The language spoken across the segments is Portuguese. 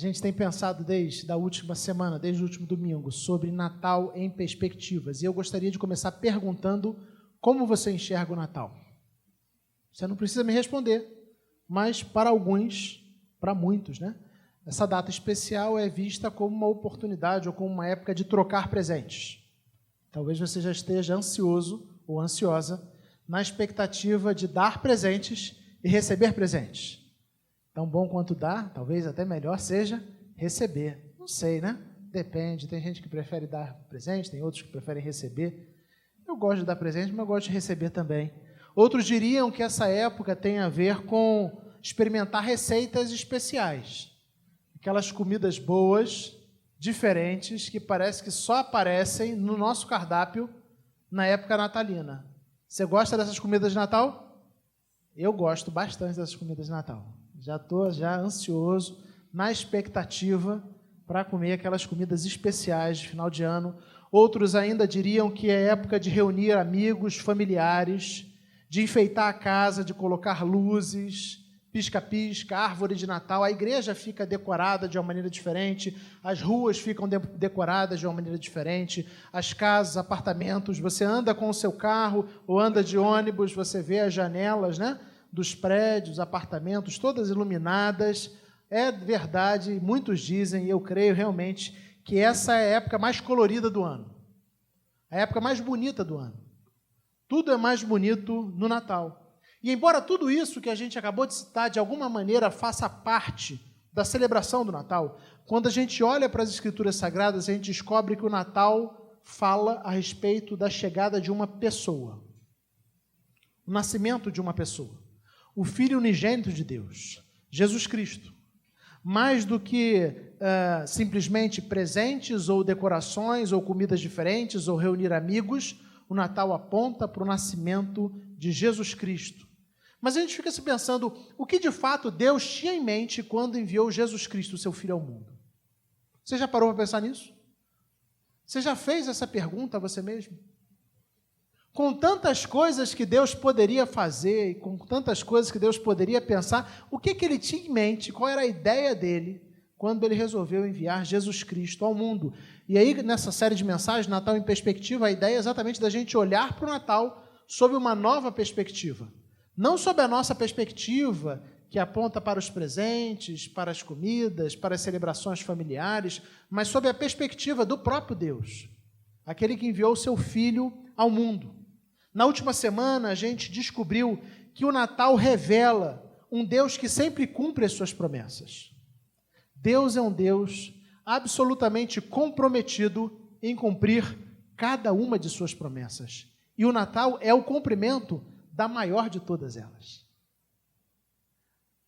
gente tem pensado desde a última semana, desde o último domingo, sobre Natal em perspectivas. E eu gostaria de começar perguntando como você enxerga o Natal. Você não precisa me responder, mas para alguns, para muitos, né? Essa data especial é vista como uma oportunidade ou como uma época de trocar presentes. Talvez você já esteja ansioso ou ansiosa na expectativa de dar presentes e receber presentes. Tão bom quanto dar, talvez até melhor seja receber. Não sei, né? Depende. Tem gente que prefere dar presente, tem outros que preferem receber. Eu gosto de dar presente, mas eu gosto de receber também. Outros diriam que essa época tem a ver com experimentar receitas especiais. Aquelas comidas boas, diferentes, que parece que só aparecem no nosso cardápio na época natalina. Você gosta dessas comidas de Natal? Eu gosto bastante dessas comidas de Natal. Já estou ansioso, na expectativa para comer aquelas comidas especiais de final de ano. Outros ainda diriam que é época de reunir amigos, familiares, de enfeitar a casa, de colocar luzes, pisca-pisca, árvore de Natal. A igreja fica decorada de uma maneira diferente, as ruas ficam decoradas de uma maneira diferente, as casas, apartamentos, você anda com o seu carro ou anda de ônibus, você vê as janelas, né, dos prédios, apartamentos, todas iluminadas. É verdade, muitos dizem, e eu creio realmente, que essa é a época mais colorida do ano, a época mais bonita do ano. Tudo é mais bonito no Natal. E embora tudo isso que a gente acabou de citar, de alguma maneira, faça parte da celebração do Natal, quando a gente olha para as Escrituras Sagradas, a gente descobre que o Natal fala a respeito da chegada de uma pessoa, o nascimento de uma pessoa, o Filho unigênito de Deus, Jesus Cristo. Mais do que simplesmente presentes ou decorações ou comidas diferentes ou reunir amigos, o Natal aponta para o nascimento de Jesus Cristo. Mas a gente fica se pensando, o que de fato Deus tinha em mente quando enviou Jesus Cristo, seu Filho, ao mundo? Você já parou para pensar nisso? Você já fez essa pergunta a você mesmo? Com tantas coisas que Deus poderia fazer, e com tantas coisas que Deus poderia pensar, o que Ele tinha em mente, qual era a ideia dele, quando Ele resolveu enviar Jesus Cristo ao mundo? E aí, nessa série de mensagens, Natal em Perspectiva, a ideia é exatamente da gente olhar para o Natal sob uma nova perspectiva. Não sob a nossa perspectiva, que aponta para os presentes, para as comidas, para as celebrações familiares, mas sob a perspectiva do próprio Deus, aquele que enviou o seu Filho ao mundo. Na última semana, a gente descobriu que o Natal revela um Deus que sempre cumpre as suas promessas. Deus é um Deus absolutamente comprometido em cumprir cada uma de suas promessas. E o Natal é o cumprimento da maior de todas elas.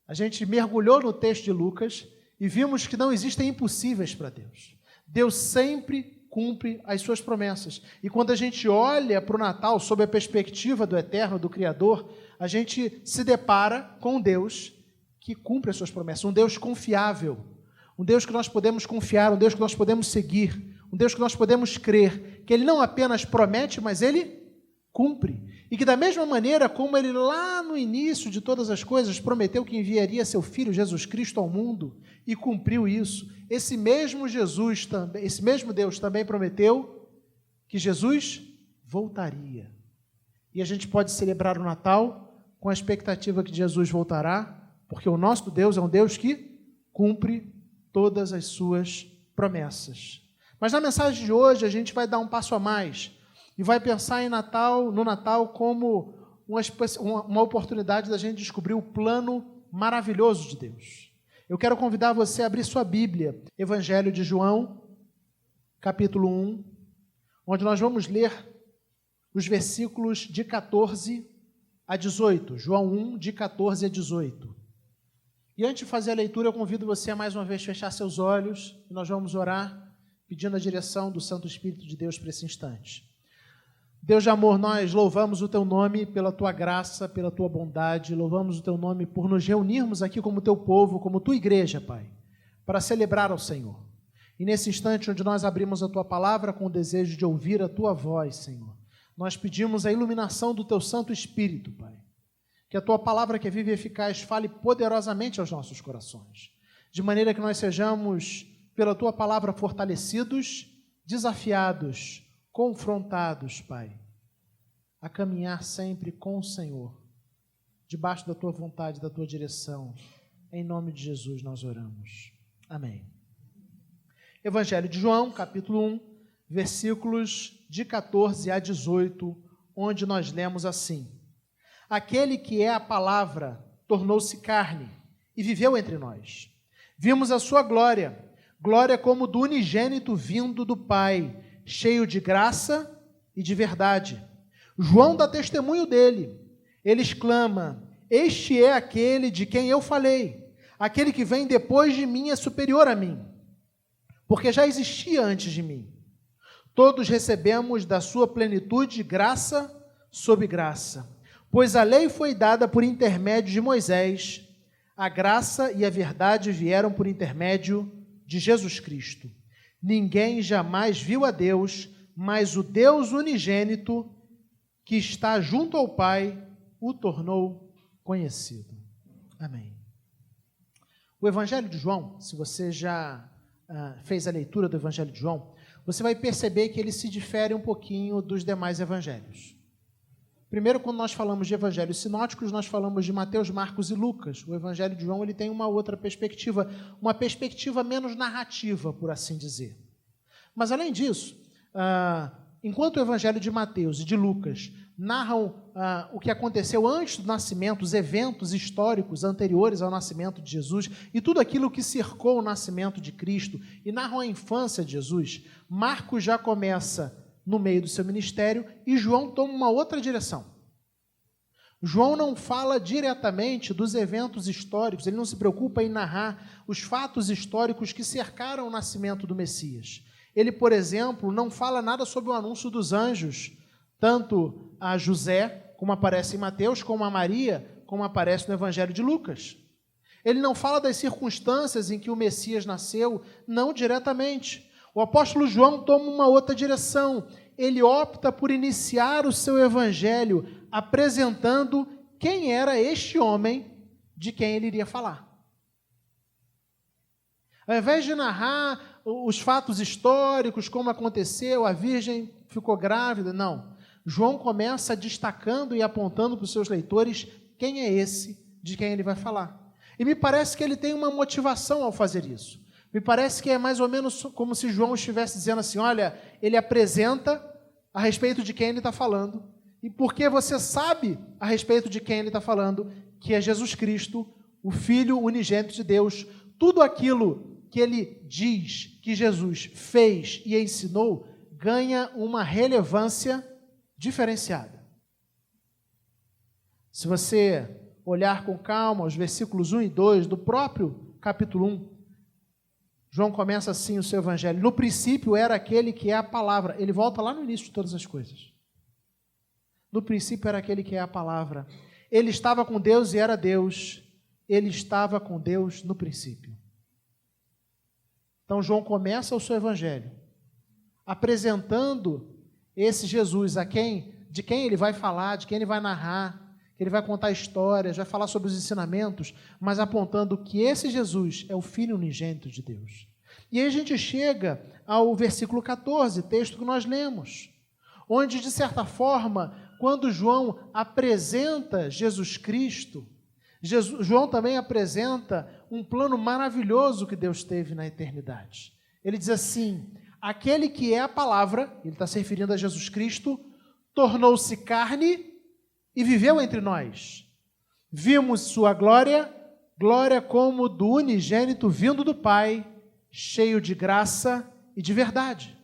A gente mergulhou no texto de Lucas e vimos que não existem impossíveis para Deus. Deus sempre cumpre as suas promessas. E quando a gente olha para o Natal sob a perspectiva do Eterno, do Criador, a gente se depara com um Deus que cumpre as suas promessas, um Deus confiável, um Deus que nós podemos confiar, um Deus que nós podemos seguir, um Deus que nós podemos crer, que Ele não apenas promete, mas Ele cumpre. E que da mesma maneira como Ele lá no início de todas as coisas prometeu que enviaria seu Filho Jesus Cristo ao mundo e cumpriu isso, esse mesmo Deus também prometeu que Jesus voltaria. E a gente pode celebrar o Natal com a expectativa que Jesus voltará, porque o nosso Deus é um Deus que cumpre todas as suas promessas. Mas na mensagem de hoje a gente vai dar um passo a mais e vai pensar no Natal como uma oportunidade da gente descobrir o plano maravilhoso de Deus. Eu quero convidar você a abrir sua Bíblia, Evangelho de João, capítulo 1, onde nós vamos ler os versículos de 14 a 18. João 1, de 14 a 18. E antes de fazer a leitura, eu convido você a mais uma vez fechar seus olhos e nós vamos orar pedindo a direção do Santo Espírito de Deus para esse instante. Deus de amor, nós louvamos o Teu nome pela Tua graça, pela Tua bondade, louvamos o Teu nome por nos reunirmos aqui como Teu povo, como Tua igreja, Pai, para celebrar ao Senhor. E nesse instante onde nós abrimos a Tua palavra com o desejo de ouvir a Tua voz, Senhor, nós pedimos a iluminação do Teu Santo Espírito, Pai, que a Tua palavra que é viva e eficaz fale poderosamente aos nossos corações. de maneira que nós sejamos, pela Tua palavra, fortalecidos, desafiados, confrontados, Pai, a caminhar sempre com o Senhor, debaixo da Tua vontade, da Tua direção. Em nome de Jesus nós oramos. Amém. Evangelho de João, capítulo 1, versículos de 14 a 18, onde nós lemos assim: Aquele que é a palavra tornou-se carne e viveu entre nós. Vimos a sua glória, glória como do unigênito vindo do Pai, cheio de graça e de verdade. João dá testemunho dele. Ele exclama: Este é aquele de quem eu falei. Aquele que vem depois de mim é superior a mim, porque já existia antes de mim. Todos recebemos da sua plenitude graça sobre graça, pois a lei foi dada por intermédio de Moisés, a graça e a verdade vieram por intermédio de Jesus Cristo. Ninguém jamais viu a Deus, mas o Deus unigênito, que está junto ao Pai, o tornou conhecido. Amém. O Evangelho de João, se você já fez a leitura do Evangelho de João, você vai perceber que ele se difere um pouquinho dos demais evangelhos. Primeiro, quando nós falamos de evangelhos sinóticos, nós falamos de Mateus, Marcos e Lucas. O Evangelho de João ele tem uma outra perspectiva, uma perspectiva menos narrativa, por assim dizer. Mas, além disso, enquanto o Evangelho de Mateus e de Lucas narram o que aconteceu antes do nascimento, os eventos históricos anteriores ao nascimento de Jesus e tudo aquilo que cercou o nascimento de Cristo e narram a infância de Jesus, Marcos já começa no meio do seu ministério e João toma uma outra direção. João não fala diretamente dos eventos históricos, ele não se preocupa em narrar os fatos históricos que cercaram o nascimento do Messias. Ele, por exemplo, não fala nada sobre o anúncio dos anjos, tanto a José, como aparece em Mateus, como a Maria, como aparece no Evangelho de Lucas. Ele não fala das circunstâncias em que o Messias nasceu, não diretamente. O apóstolo João toma uma outra direção. Ele opta por iniciar o seu evangelho apresentando quem era este homem de quem ele iria falar. Ao invés de narrar os fatos históricos, como aconteceu, a virgem ficou grávida, não. João começa destacando e apontando para os seus leitores quem é esse de quem ele vai falar. E me parece que ele tem uma motivação ao fazer isso. Me parece que é mais ou menos como se João estivesse dizendo assim, olha, ele apresenta a respeito de quem ele está falando, e porque você sabe a respeito de quem ele está falando, que é Jesus Cristo, o Filho unigênito de Deus, tudo aquilo que ele diz que Jesus fez e ensinou, ganha uma relevância diferenciada. Se você olhar com calma os versículos 1 e 2 do próprio capítulo 1, João começa assim o seu evangelho. No princípio era aquele que é a palavra. Ele volta lá no início de todas as coisas. No princípio era aquele que é a palavra. Ele estava com Deus e era Deus. Ele estava com Deus no princípio. Então João começa o seu evangelho apresentando esse Jesus de quem ele vai falar, de quem ele vai narrar, que ele vai contar histórias, vai falar sobre os ensinamentos, mas apontando que esse Jesus é o Filho unigênito de Deus. E aí a gente chega ao versículo 14, texto que nós lemos, onde, de certa forma, quando João apresenta Jesus Cristo, João também apresenta um plano maravilhoso que Deus teve na eternidade. Ele diz assim, aquele que é a palavra, ele está se referindo a Jesus Cristo, tornou-se carne e viveu entre nós. Vimos sua glória, glória como do unigênito vindo do Pai, cheio de graça e de verdade.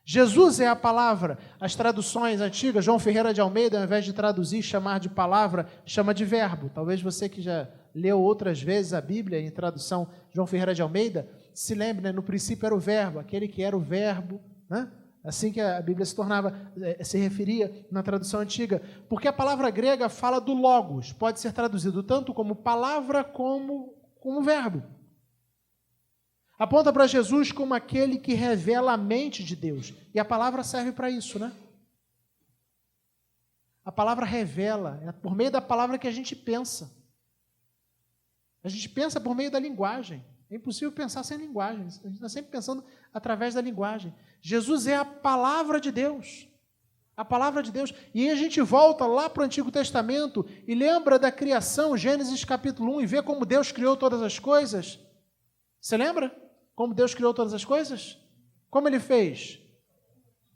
Jesus é a palavra. As traduções antigas, João Ferreira de Almeida, ao invés de traduzir, chamar de palavra, chama de verbo. Talvez você que já leu outras vezes a Bíblia em tradução João Ferreira de Almeida, se lembre, né? No princípio era o verbo, aquele que era o verbo, né? Assim que a Bíblia se referia na tradução antiga, porque a palavra grega fala do logos, pode ser traduzido tanto como palavra como verbo. Aponta para Jesus como aquele que revela a mente de Deus, e a palavra serve para isso, né? A palavra revela, é por meio da palavra que a gente pensa. A gente pensa por meio da linguagem. É impossível pensar sem linguagem. A gente está sempre pensando através da linguagem. Jesus é a palavra de Deus. A palavra de Deus. E aí a gente volta lá para o Antigo Testamento e lembra da criação, Gênesis capítulo 1, e vê como Deus criou todas as coisas. Você lembra como Deus criou todas as coisas? Como Ele fez?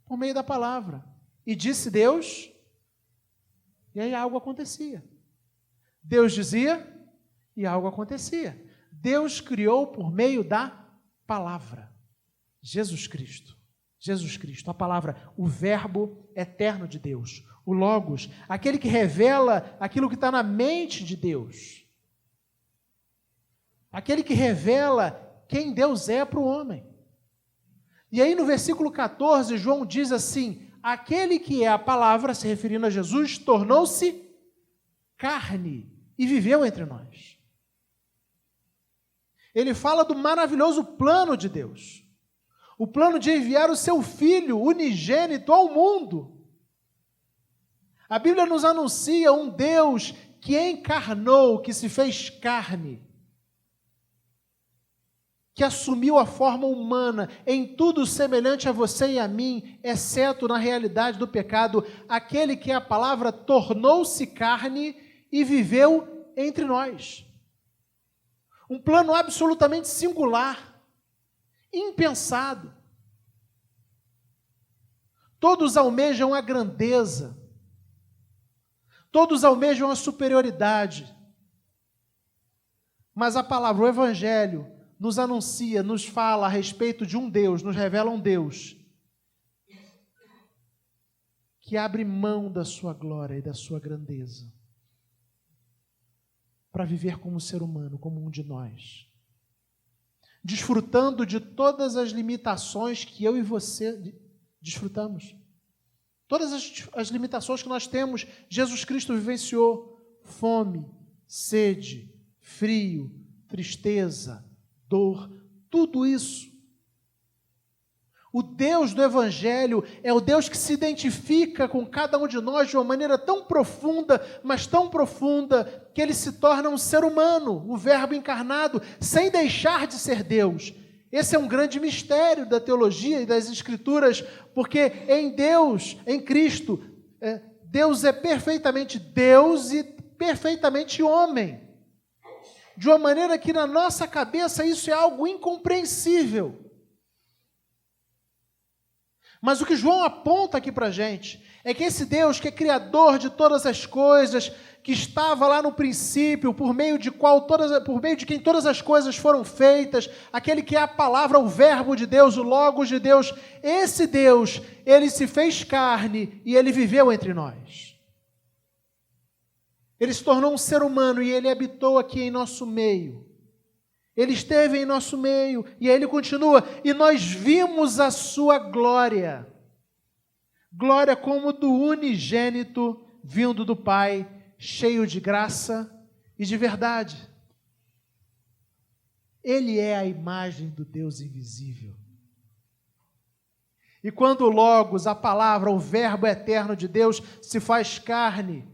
Por meio da palavra. E disse Deus, e aí algo acontecia. Deus dizia, e algo acontecia. Deus criou por meio da palavra. Jesus Cristo. Jesus Cristo, a palavra, o verbo eterno de Deus. O Logos, aquele que revela aquilo que está na mente de Deus. Aquele que revela quem Deus é para o homem. E aí no versículo 14, João diz assim, aquele que é a palavra, se referindo a Jesus, tornou-se carne e viveu entre nós. Ele fala do maravilhoso plano de Deus. O plano de enviar o seu Filho unigênito ao mundo. A Bíblia nos anuncia um Deus que encarnou, que se fez carne, que assumiu a forma humana, em tudo semelhante a você e a mim, exceto na realidade do pecado. Aquele que é a palavra tornou-se carne e viveu entre nós. Um plano absolutamente singular, impensado. Todos almejam a grandeza, todos almejam a superioridade, mas a palavra, o Evangelho, nos anuncia, nos fala a respeito de um Deus, nos revela um Deus que abre mão da sua glória e da sua grandeza para viver como ser humano, como um de nós, desfrutando de todas as limitações que eu e você desfrutamos. Todas as limitações que nós temos, Jesus Cristo vivenciou: fome, sede, frio, tristeza, dor, tudo isso. O Deus do Evangelho é o Deus que se identifica com cada um de nós de uma maneira tão profunda, mas tão profunda, que Ele se torna um ser humano, o Verbo encarnado, sem deixar de ser Deus. Esse é um grande mistério da teologia e das Escrituras, porque em Deus, em Cristo, Deus é perfeitamente Deus e perfeitamente homem. De uma maneira que na nossa cabeça isso é algo incompreensível. Mas o que João aponta aqui para a gente é que esse Deus que é criador de todas as coisas, que estava lá no princípio, por meio de quem todas as coisas foram feitas, aquele que é a palavra, o verbo de Deus, o Logos de Deus, esse Deus, ele se fez carne e ele viveu entre nós. Ele se tornou um ser humano e ele habitou aqui em nosso meio. Ele esteve em nosso meio, e aí ele continua, e nós vimos a sua glória. Glória como do unigênito vindo do Pai, cheio de graça e de verdade. Ele é a imagem do Deus invisível. E quando o Logos, a palavra, o verbo eterno de Deus, se faz carne,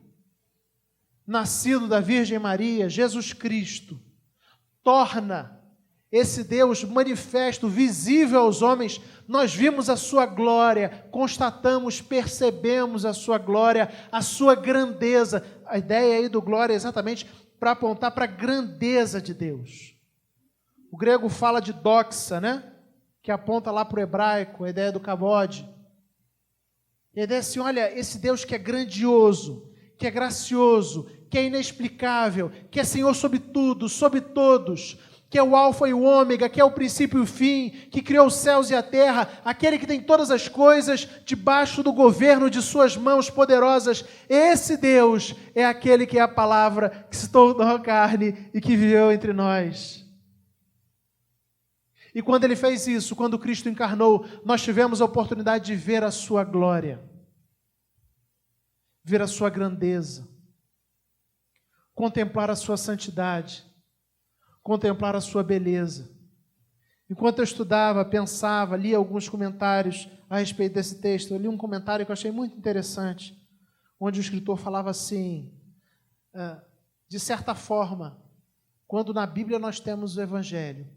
nascido da Virgem Maria, Jesus Cristo, torna esse Deus manifesto, visível aos homens. Nós vimos a sua glória, constatamos, percebemos a sua glória, a sua grandeza. A ideia aí do glória é exatamente para apontar para a grandeza de Deus. O grego fala de doxa, né? Que aponta lá para o hebraico, a ideia do kavod. E a ideia é assim, olha, esse Deus que é grandioso, que é gracioso, que é inexplicável, que é Senhor sobre tudo, sobre todos, que é o alfa e o ômega, que é o princípio e o fim, que criou os céus e a terra, aquele que tem todas as coisas debaixo do governo de suas mãos poderosas. Esse Deus é aquele que é a palavra, que se tornou carne e que viveu entre nós. E quando ele fez isso, quando Cristo encarnou, nós tivemos a oportunidade de ver a sua glória, ver a sua grandeza, contemplar a sua santidade, contemplar a sua beleza. Enquanto eu estudava, pensava, lia alguns comentários a respeito desse texto, eu li um comentário que eu achei muito interessante, onde o escritor falava assim, de certa forma, quando na Bíblia nós temos o Evangelho,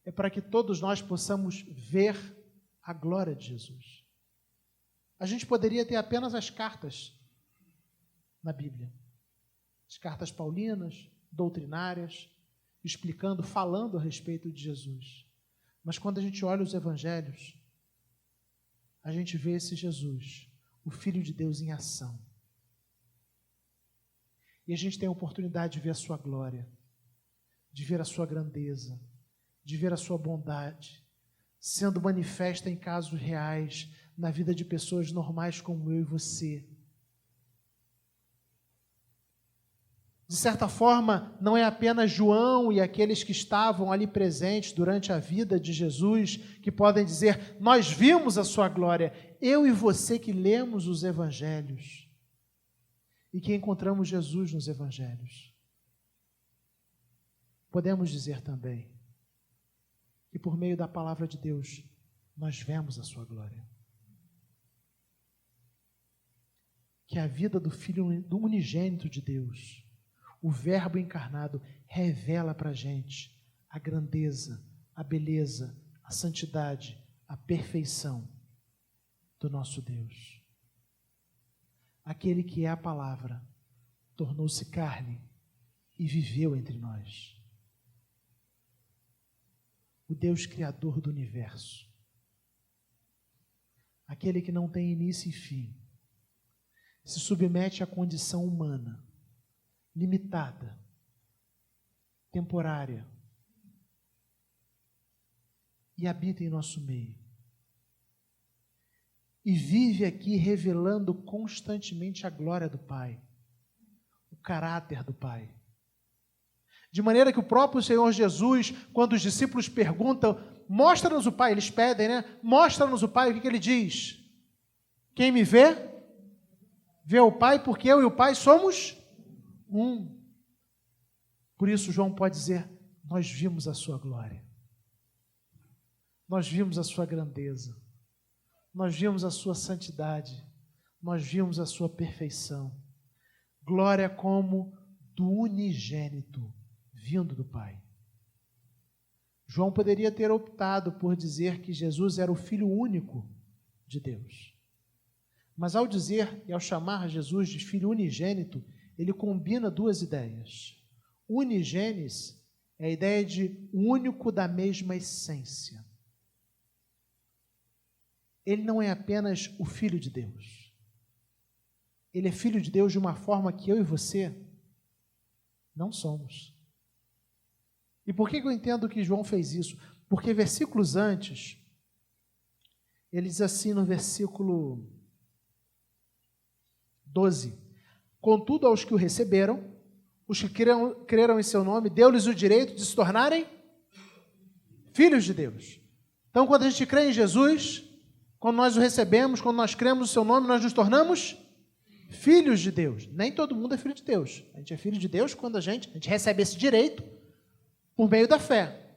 é para que todos nós possamos ver a glória de Jesus. A gente poderia ter apenas as cartas na Bíblia, as cartas paulinas, doutrinárias, explicando, falando a respeito de Jesus. Mas quando a gente olha os Evangelhos, a gente vê esse Jesus, o Filho de Deus, em ação. E a gente tem a oportunidade de ver a sua glória, de ver a sua grandeza, de ver a sua bondade, sendo manifesta em casos reais, na vida de pessoas normais como eu e você. De certa forma, não é apenas João e aqueles que estavam ali presentes durante a vida de Jesus que podem dizer, nós vimos a sua glória. Eu e você que lemos os Evangelhos e que encontramos Jesus nos Evangelhos. Podemos dizer também que por meio da palavra de Deus, nós vemos a sua glória. Que a vida do Filho do unigênito de Deus, o Verbo encarnado, revela para a gente a grandeza, a beleza, a santidade, a perfeição do nosso Deus. Aquele que é a palavra, tornou-se carne e viveu entre nós. O Deus Criador do universo. Aquele que não tem início e fim, se submete à condição humana, limitada, temporária, e habita em nosso meio. E vive aqui revelando constantemente a glória do Pai, o caráter do Pai. De maneira que o próprio Senhor Jesus, quando os discípulos perguntam, mostra-nos o Pai, eles pedem, né? Mostra-nos o Pai, o que ele diz? Quem me vê, vê o Pai, porque eu e o Pai somos um. Por isso João pode dizer, nós vimos a sua glória. Nós vimos a sua grandeza. Nós vimos a sua santidade. Nós vimos a sua perfeição. Glória como do unigênito vindo do Pai. João poderia ter optado por dizer que Jesus era o Filho único de Deus. Mas ao dizer e ao chamar Jesus de Filho unigênito, ele combina duas ideias. Unigênis é a ideia de único da mesma essência. Ele não é apenas o Filho de Deus. Ele é Filho de Deus de uma forma que eu e você não somos. E por que eu entendo que João fez isso? Porque versículos antes, ele diz assim no versículo 12, contudo aos que o receberam, os que creram em seu nome, deu-lhes o direito de se tornarem filhos de Deus. Então, quando a gente crê em Jesus, quando nós o recebemos, quando nós cremos no seu nome, nós nos tornamos filhos de Deus. Nem todo mundo é filho de Deus. A gente é filho de Deus quando a gente recebe esse direito por meio da fé.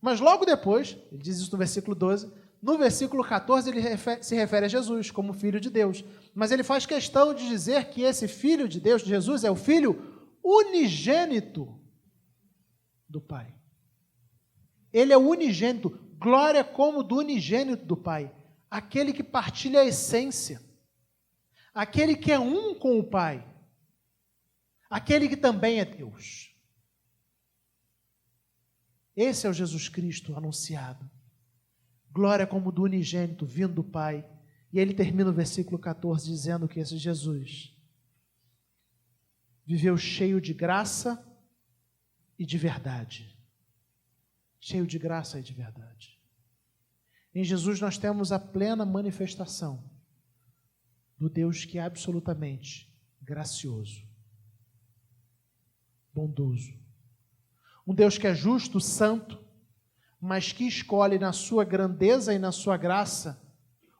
Mas logo depois, ele diz isso no versículo 12, no versículo 14 ele se refere a Jesus como filho de Deus. Mas ele faz questão de dizer que esse filho de Deus, Jesus, é o filho unigênito do Pai. Ele é o unigênito, glória como do unigênito do Pai. Aquele que partilha a essência. Aquele que é um com o Pai. Aquele que também é Deus. Esse é o Jesus Cristo anunciado. Glória como do unigênito, vindo do Pai. E ele termina o versículo 14 dizendo que esse Jesus viveu cheio de graça e de verdade. Cheio de graça e de verdade. Em Jesus nós temos a plena manifestação do Deus que é absolutamente gracioso, bondoso. Um Deus que é justo, santo, mas que escolhe na sua grandeza e na sua graça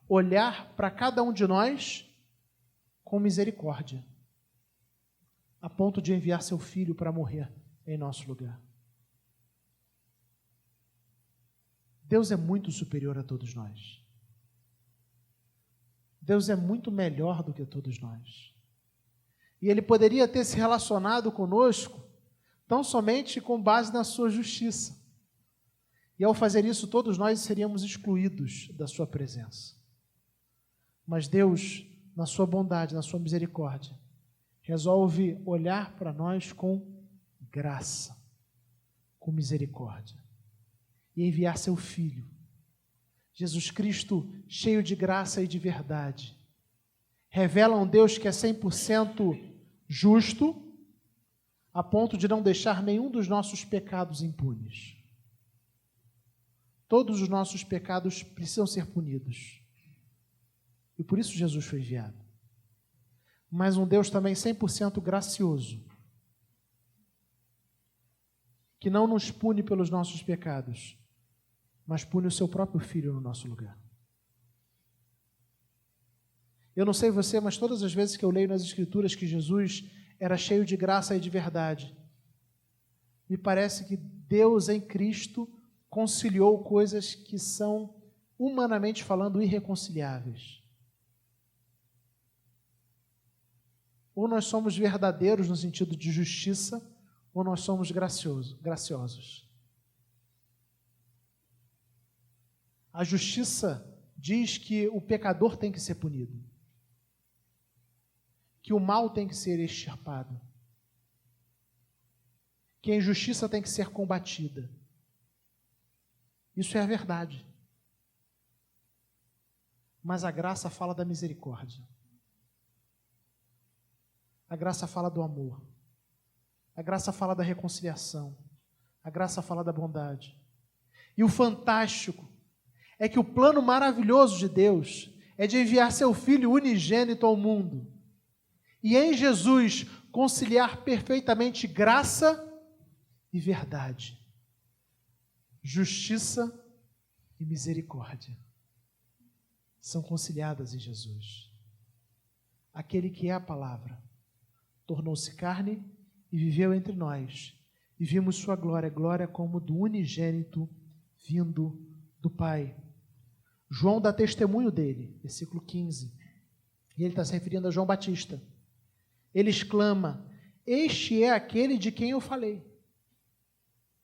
olhar para cada um de nós com misericórdia, a ponto de enviar seu Filho para morrer em nosso lugar. Deus é muito superior a todos nós. Deus é muito melhor do que todos nós. E Ele poderia ter se relacionado conosco tão somente com base na sua justiça. E ao fazer isso, todos nós seríamos excluídos da sua presença. Mas Deus, na sua bondade, na sua misericórdia, resolve olhar para nós com graça, com misericórdia, e enviar seu Filho, Jesus Cristo, cheio de graça e de verdade. Revela um Deus que é 100% justo, a ponto de não deixar nenhum dos nossos pecados impunes. Todos os nossos pecados precisam ser punidos. E por isso Jesus foi enviado. Mas um Deus também 100% gracioso, que não nos pune pelos nossos pecados, mas pune o seu próprio Filho no nosso lugar. Eu não sei você, mas todas as vezes que eu leio nas Escrituras que Jesus era cheio de graça e de verdade, me parece que Deus em Cristo conciliou coisas que são, humanamente falando, irreconciliáveis. Ou nós somos verdadeiros no sentido de justiça, ou nós somos graciosos. A justiça diz que o pecador tem que ser punido, que o mal tem que ser extirpado, que a injustiça tem que ser combatida. Isso é a verdade. Mas a graça fala da misericórdia. A graça fala do amor. A graça fala da reconciliação. A graça fala da bondade. E o fantástico é que o plano maravilhoso de Deus é de enviar seu Filho unigênito ao mundo e em Jesus conciliar perfeitamente graça e verdade, justiça e misericórdia. São conciliadas em Jesus. Aquele que é a palavra tornou-se carne e viveu entre nós, e vimos sua glória, glória como do unigênito vindo do Pai. João dá testemunho dele, versículo 15, e ele está se referindo a João Batista. Ele exclama: este é aquele de quem eu falei.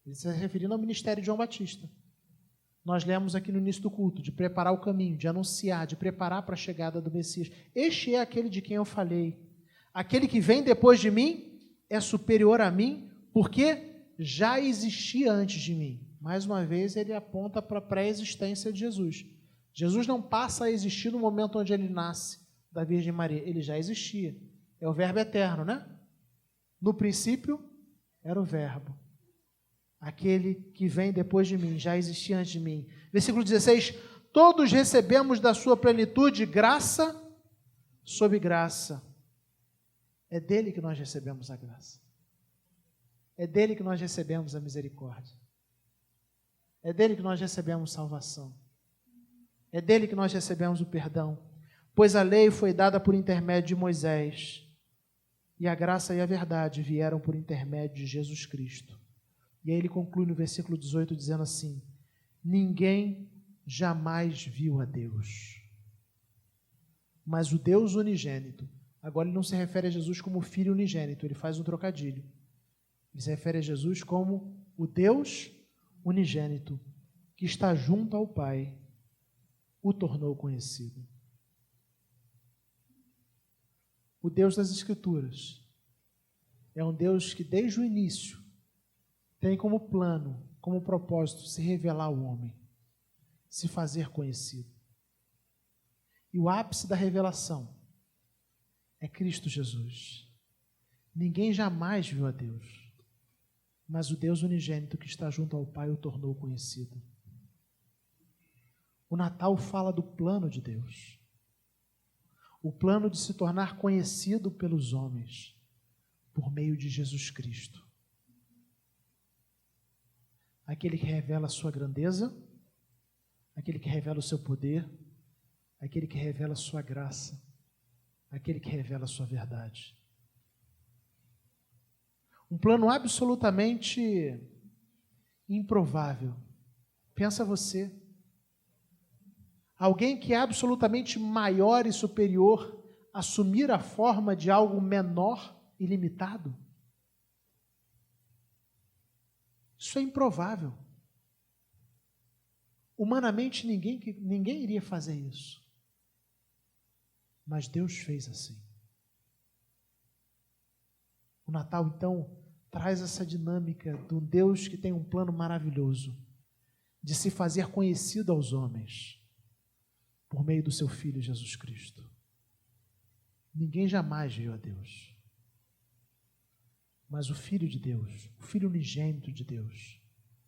Ele está se referindo ao ministério de João Batista. Nós lemos aqui no início do culto, de preparar o caminho, de anunciar, de preparar para a chegada do Messias. Este é aquele de quem eu falei. Aquele que vem depois de mim é superior a mim, porque já existia antes de mim. Mais uma vez, ele aponta para a pré-existência de Jesus. Jesus não passa a existir no momento onde ele nasce da Virgem Maria. Ele já existia. É o Verbo eterno, né? No princípio, era o Verbo. Aquele que vem depois de mim, já existia antes de mim. Versículo 16, todos recebemos da sua plenitude graça sobre graça. É dele que nós recebemos a graça. É dele que nós recebemos a misericórdia. É dele que nós recebemos salvação. É dele que nós recebemos o perdão. Pois a lei foi dada por intermédio de Moisés, e a graça e a verdade vieram por intermédio de Jesus Cristo. E aí ele conclui no versículo 18 dizendo assim: ninguém jamais viu a Deus, mas o Deus unigênito. Agora ele não se refere a Jesus como Filho unigênito, ele faz um trocadilho. Ele se refere a Jesus como o Deus unigênito, que está junto ao Pai, o tornou conhecido. O Deus das Escrituras é um Deus que desde o início tem como plano, como propósito, se revelar ao homem, se fazer conhecido. E o ápice da revelação é Cristo Jesus. Ninguém jamais viu a Deus, mas o Deus unigênito que está junto ao Pai o tornou conhecido. O Natal fala do plano de Deus, o plano de se tornar conhecido pelos homens por meio de Jesus Cristo. Aquele que revela a sua grandeza, aquele que revela o seu poder, aquele que revela a sua graça, aquele que revela a sua verdade. Um plano absolutamente improvável. Pensa você. Alguém que é absolutamente maior e superior assumir a forma de algo menor e limitado? Isso é improvável. Humanamente, ninguém iria fazer isso. Mas Deus fez assim. O Natal, então, traz essa dinâmica do Deus que tem um plano maravilhoso de se fazer conhecido aos homens por meio do seu Filho Jesus Cristo. Ninguém jamais viu a Deus. Mas o Filho de Deus, o Filho unigênito de Deus,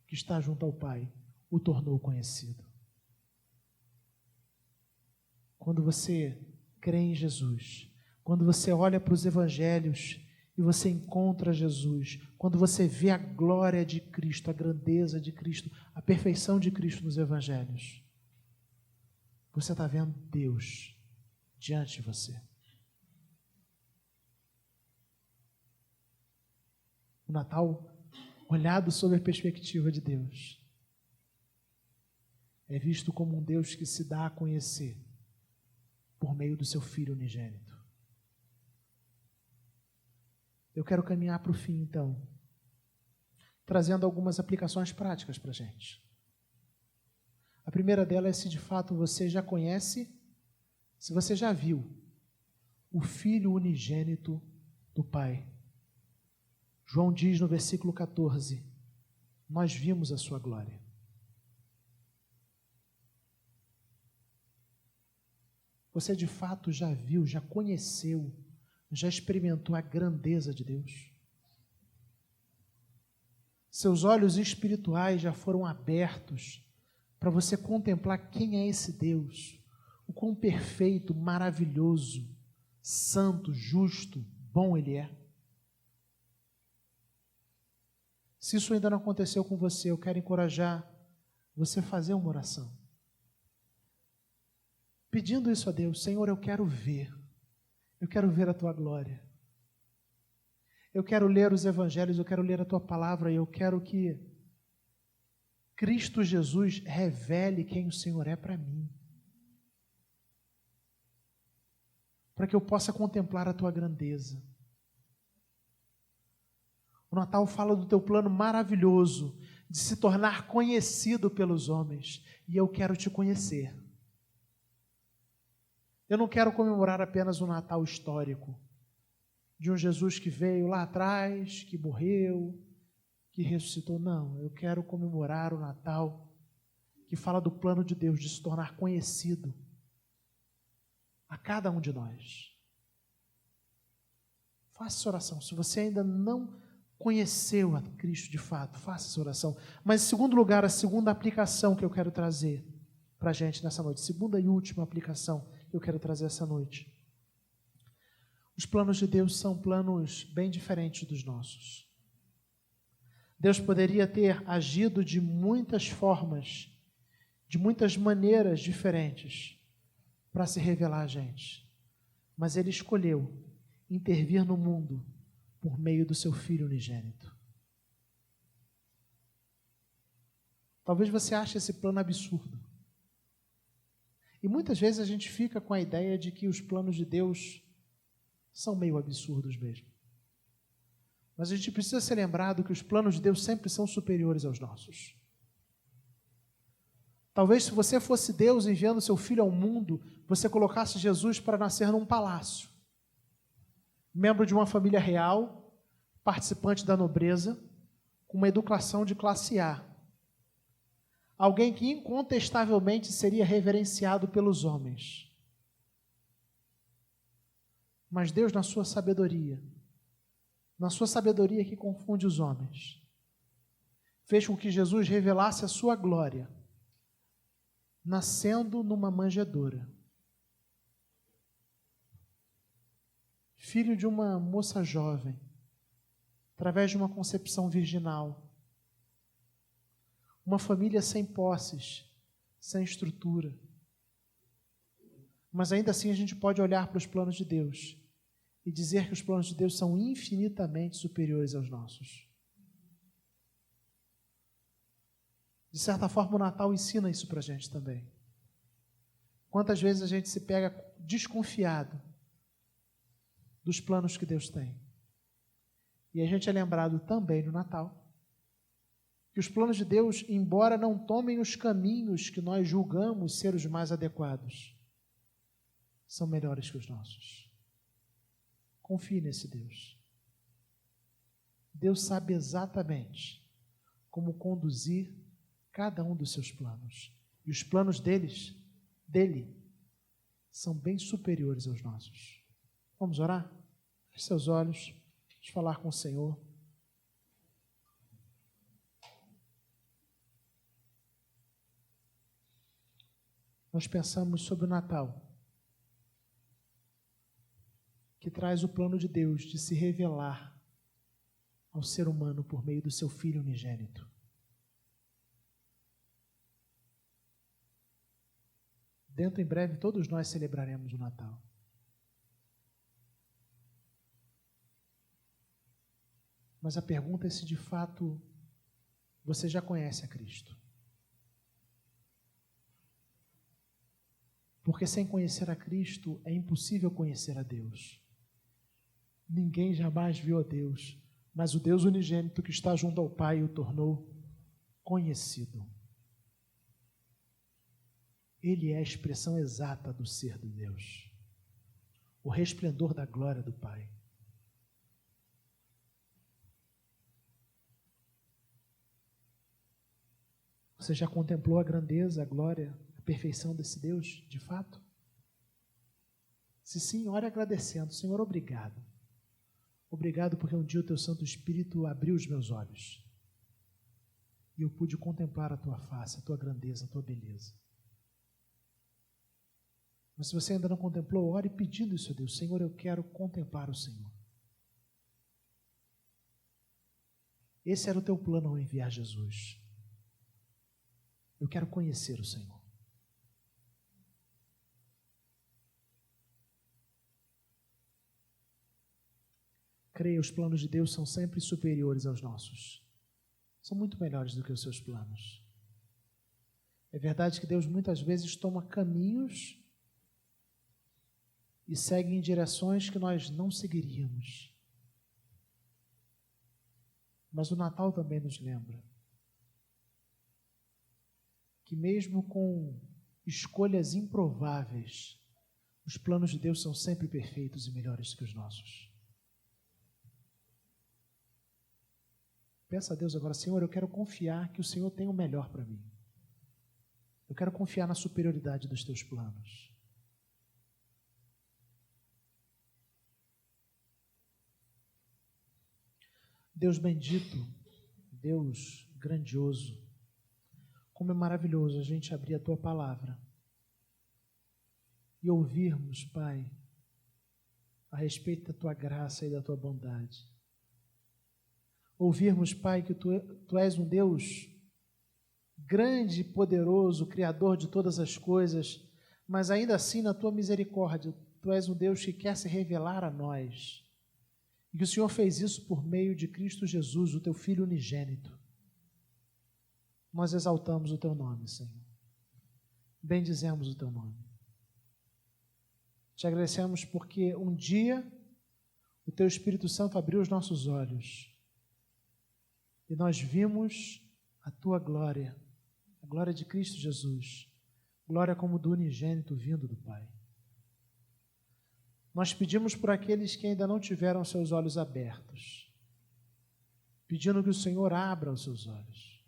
que está junto ao Pai, o tornou conhecido. Quando você crê em Jesus, quando você olha para os evangelhos e você encontra Jesus, quando você vê a glória de Cristo, a grandeza de Cristo, a perfeição de Cristo nos evangelhos, você está vendo Deus diante de você. O Natal, olhado sob a perspectiva de Deus, é visto como um Deus que se dá a conhecer por meio do seu Filho unigênito. Eu quero caminhar para o fim, então, trazendo algumas aplicações práticas para a gente. A primeira delas é se de fato você já conhece, se você já viu o Filho unigênito do Pai. João diz no versículo 14, nós vimos a sua glória. Você de fato já viu, já conheceu, já experimentou a grandeza de Deus? Seus olhos espirituais já foram abertos para você contemplar quem é esse Deus, o quão perfeito, maravilhoso, santo, justo, bom Ele é? Se isso ainda não aconteceu com você, eu quero encorajar você a fazer uma oração. Pedindo isso a Deus, Senhor, eu quero ver a Tua glória. Eu quero ler os evangelhos, eu quero ler a Tua palavra, e eu quero que Cristo Jesus revele quem o Senhor é para mim. Para que eu possa contemplar a Tua grandeza. O Natal fala do Teu plano maravilhoso de se tornar conhecido pelos homens, e eu quero Te conhecer. Eu não quero comemorar apenas um Natal histórico, de um Jesus que veio lá atrás, que morreu, que ressuscitou. Não, eu quero comemorar o Natal que fala do plano de Deus de se tornar conhecido a cada um de nós. Faça essa oração. Se você ainda não conheceu a Cristo de fato, faça essa oração. Mas, em segundo lugar, a segunda aplicação que eu quero trazer para a gente nessa noite, segunda e última aplicação que eu quero trazer essa noite. Os planos de Deus são planos bem diferentes dos nossos. Deus poderia ter agido de muitas formas, de muitas maneiras diferentes para se revelar a gente. Mas Ele escolheu intervir no mundo por meio do seu Filho unigênito. Talvez você ache esse plano absurdo. E muitas vezes a gente fica com a ideia de que os planos de Deus são meio absurdos mesmo. Mas a gente precisa ser lembrado que os planos de Deus sempre são superiores aos nossos. Talvez se você fosse Deus enviando seu Filho ao mundo, você colocasse Jesus para nascer num palácio. Membro de uma família real, participante da nobreza, com uma educação de classe A. Alguém que incontestavelmente seria reverenciado pelos homens. Mas Deus, na sua sabedoria que confunde os homens, fez com que Jesus revelasse a sua glória, nascendo numa manjedoura. Filho de uma moça jovem, através de uma concepção virginal. Uma família sem posses, sem estrutura. Mas ainda assim a gente pode olhar para os planos de Deus e dizer que os planos de Deus são infinitamente superiores aos nossos. De certa forma, o Natal ensina isso para a gente também. Quantas vezes a gente se pega desconfiado dos planos que Deus tem. E a gente é lembrado também no Natal que os planos de Deus, embora não tomem os caminhos que nós julgamos ser os mais adequados, são melhores que os nossos. Confie nesse Deus. Deus sabe exatamente como conduzir cada um dos seus planos. E os planos dele, são bem superiores aos nossos. Vamos orar? Feche seus olhos, vamos falar com o Senhor. Nós pensamos sobre o Natal, que traz o plano de Deus de se revelar ao ser humano por meio do seu Filho unigênito. Dentro em breve, todos nós celebraremos o Natal. Mas a pergunta é se de fato você já conhece a Cristo. Porque sem conhecer a Cristo é impossível conhecer a Deus. Ninguém jamais viu a Deus, mas o Deus unigênito que está junto ao Pai o tornou conhecido. Ele é a expressão exata do ser de Deus, o resplendor da glória do Pai. Você já contemplou a grandeza, a glória, a perfeição desse Deus, de fato? Se sim, ore agradecendo. Senhor, obrigado. Obrigado porque um dia o Teu Santo Espírito abriu os meus olhos e eu pude contemplar a Tua face, a Tua grandeza, a Tua beleza. Mas se você ainda não contemplou, ore pedindo isso a Deus. Senhor, eu quero contemplar o Senhor. Esse era o Teu plano ao enviar Jesus. Eu quero conhecer o Senhor. Creia, os planos de Deus são sempre superiores aos nossos. São muito melhores do que os seus planos. É verdade que Deus muitas vezes toma caminhos e segue em direções que nós não seguiríamos. Mas o Natal também nos lembra que mesmo com escolhas improváveis, os planos de Deus são sempre perfeitos e melhores que os nossos. Peça a Deus agora, Senhor, eu quero confiar que o Senhor tem o melhor para mim. Eu quero confiar na superioridade dos Teus planos. Deus bendito, Deus grandioso, como é maravilhoso a gente abrir a Tua palavra e ouvirmos, Pai, a respeito da Tua graça e da Tua bondade. Ouvirmos, Pai, que Tu és um Deus grande e poderoso, Criador de todas as coisas, mas ainda assim, na Tua misericórdia, Tu és um Deus que quer se revelar a nós. E que o Senhor fez isso por meio de Cristo Jesus, o Teu Filho unigênito. Nós exaltamos o Teu nome, Senhor. Bendizemos o Teu nome. Te agradecemos porque um dia o Teu Espírito Santo abriu os nossos olhos e nós vimos a Tua glória, a glória de Cristo Jesus, glória como do unigênito vindo do Pai. Nós pedimos por aqueles que ainda não tiveram seus olhos abertos, pedindo que o Senhor abra os seus olhos,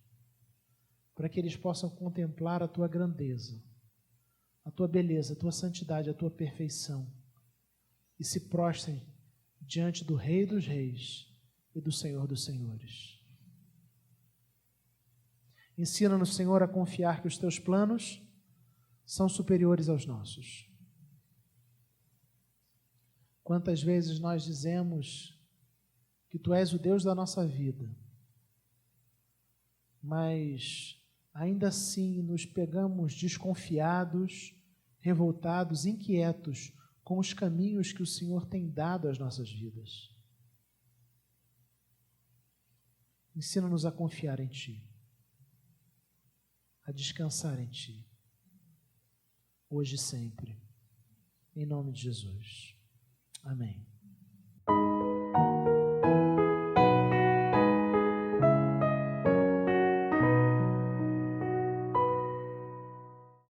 para que eles possam contemplar a Tua grandeza, a Tua beleza, a Tua santidade, a Tua perfeição, e se prostrem diante do Rei dos Reis e do Senhor dos Senhores. Ensina-nos, Senhor, a confiar que os Teus planos são superiores aos nossos. Quantas vezes nós dizemos que Tu és o Deus da nossa vida, mas ainda assim nos pegamos desconfiados, revoltados, inquietos com os caminhos que o Senhor tem dado às nossas vidas. Ensina-nos a confiar em Ti, a descansar em Ti, hoje e sempre, em nome de Jesus. Amém.